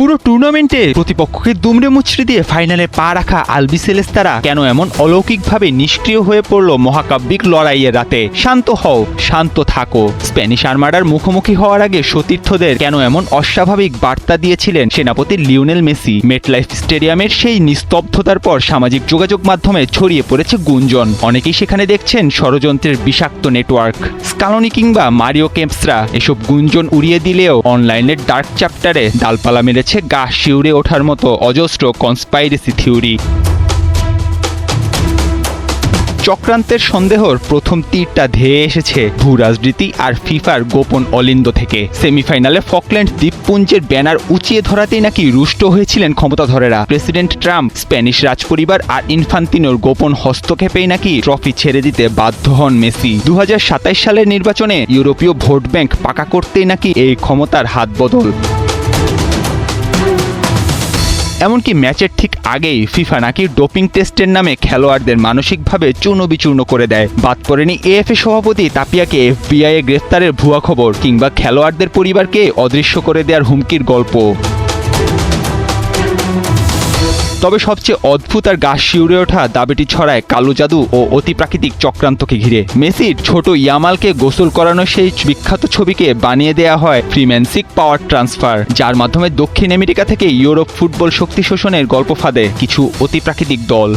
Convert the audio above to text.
পুরো টুর্নামেন্টে প্রতিপক্ষকে দুমড়ে মুচড়ে দিয়ে ফাইনালে পা রাখা আলবিসেলেস্তারা কেন এমন অলৌকিকভাবে নিষ্ক্রিয় হয়ে পড়ল মহাকাব্যিক লড়াইয়ের রাতে? শান্ত হও, শান্ত থাকো। স্প্যানিশ আর্মাডার মুখোমুখি হওয়ার আগে সতীর্থদের কেন এমন অস্বাভাবিক বার্তা দিয়েছিলেন সেনাপতি লিওনেল মেসি? মেটলাইফ স্টেডিয়ামের সেই নিস্তব্ধতার পর সামাজিক যোগাযোগ মাধ্যমে ছড়িয়ে পড়েছে গুঞ্জন। অনেকেই সেখানে দেখছেন ষড়যন্ত্রের বিষাক্ত নেটওয়ার্ক। স্কালোনি কিংবা মারিও কেম্পসরা এসব গুঞ্জন উড়িয়ে দিলেও অনলাইনের ডার্ক চ্যাপ্টারে ডালপালা মেরেছে গা শিউরে ওঠার মতো অজস্র কনস্পাইরেসি থিওরি। চক্রান্তের সন্দেহর প্রথম তীরটা ধেয়ে এসেছে ভূ রাজনীতি আর ফিফার গোপন অলিন্দ থেকে। সেমিফাইনালে ফকল্যান্ড দ্বীপপুঞ্জের ব্যানার উঁচিয়ে ধরাতেই নাকি রুষ্ট হয়েছিলেন ক্ষমতাধরেরা। প্রেসিডেন্ট ট্রাম্প, স্প্যানিশ রাজপরিবার আর ইনফান্তিনোর গোপন হস্তক্ষেপেই নাকি ট্রফি ছেড়ে দিতে বাধ্য হন মেসি। 2027 সালের নির্বাচনে ইউরোপীয় ভোট ব্যাংক পাকা করতেই নাকি এই ক্ষমতার হাত বদল। এমনকি ম্যাচের ঠিক আগেই ফিফা নাকি ডোপিং টেস্টের নামে খেলোয়াড়দের মানসিকভাবে চূর্ণবিচূর্ণ করে দেয়। বাদ পড়েনি এএফএ সভাপতি তাপিয়াকে এফবিআই এ গ্রেফতারের ভুয়া খবর কিংবা খেলোয়াড়দের পরিবারকে অদৃশ্য করে দেওয়ার হুমকির গল্প। তবে সবচেয়ে অদ্ভুত আর গা শিউরে ওঠা দাবিটি ছড়ায় কালো জাদু ও অতিপ্রাকৃতিক চক্রান্তকে ঘিরে। মেসির ছোট ইয়ামালকে গোসল করানো সেই বিখ্যাত ছবিকে বানিয়ে দেয়া হয় ফ্রিম্যান্সিক পাওয়ার ট্রান্সফার, যার মাধ্যমে দক্ষিণ আমেরিকা থেকে ইউরোপ ফুটবল শক্তি শোষণের গল্প ফাঁদে কিছু অতিপ্রাকৃতিক দল।